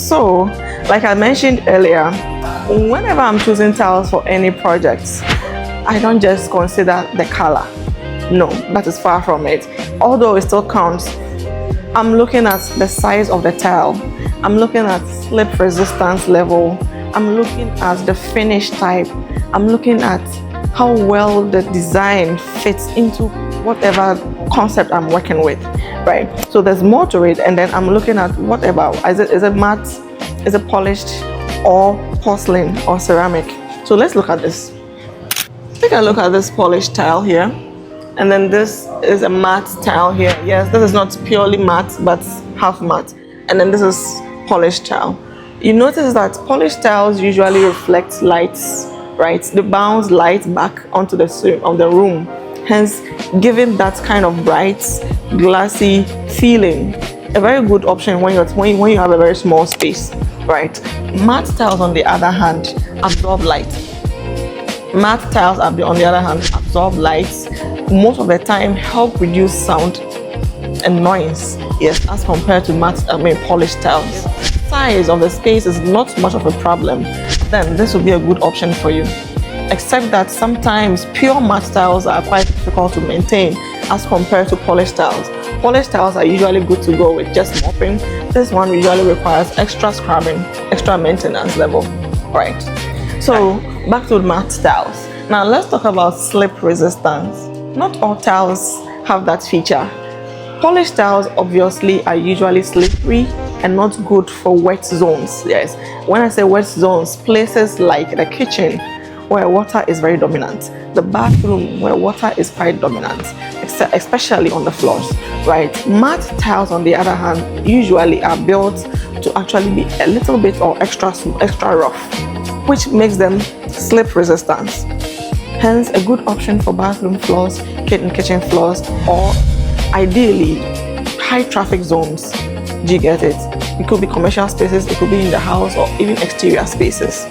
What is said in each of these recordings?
So, like I mentioned earlier, whenever I'm choosing tiles for any projects, I don't just consider the color. No, that is far from it. Although it still counts, I'm looking at the size of the tile. I'm looking at slip resistance level. I'm looking at the finish type. I'm looking at how well the design fits into whatever concept I'm working with, right? So there's more to it, and then I'm looking at whatever, is it matte, is it polished, or porcelain or ceramic. So let's look at this. Take a look at this polished tile here, and then this is a matte tile here. Yes, this is not purely matte but half matte, and then this is polished tile. You notice that polished tiles usually reflect lights, right? They bounce light back onto the room, hence giving that kind of bright, glassy feeling. A very good option when you have a very small space, right? Matte tiles, on the other hand, absorb light. Matte tiles, on the other hand, absorb light. Most of the time, help reduce sound and noise. Yes, as compared to polished tiles. Size of the space is not much of a problem. Then this will be a good option for you. Except that sometimes pure matte tiles are quite difficult to maintain as compared to polished tiles. Polished tiles are usually good to go with just mopping. This one usually requires extra scrubbing, extra maintenance level, right? So back to matte tiles. Now let's talk about slip resistance. Not all tiles have that feature. Polished tiles obviously are usually slippery and not good for wet zones. Yes, when I say wet zones, places like the kitchen where water is very dominant, the bathroom where water is quite dominant, especially on the floors, right? Matte tiles, on the other hand, usually are built to actually be a little bit or extra rough, which makes them slip resistant. Hence, a good option for bathroom floors, kitchen floors, or ideally high traffic zones. Do you get it? It could be commercial spaces, it could be in the house, or even exterior spaces.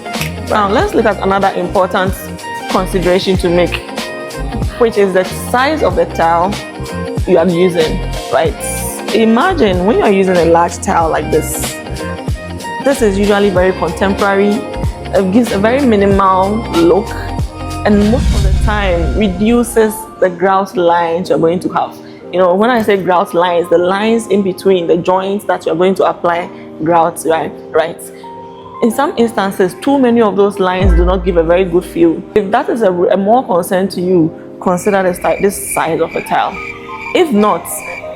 Now let's look at another important consideration to make, which is the size of the tile you are using, right? Imagine when you are using a large tile like this. This is usually very contemporary. It gives a very minimal look, and most of the time reduces the grout lines you're going to have. You know, when I say grout lines, the lines in between the joints that you're going to apply grout, right? In some instances, too many of those lines do not give a very good feel. If that is a more concern to you, consider this size of a tile. If not,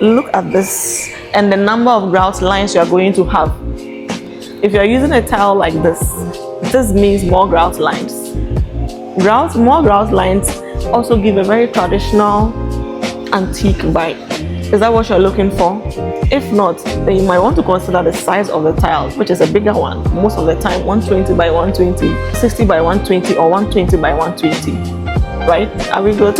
look at this and the number of grout lines you are going to have. If you're using a tile like this means more grout lines. More grout lines also give a very traditional, antique vibe. Is that what you're looking for? If not, then you might want to consider the size of the tile, which is a bigger one. Most of the time 120 by 120, 60 by 120, or 120 by 120, right? Are we good?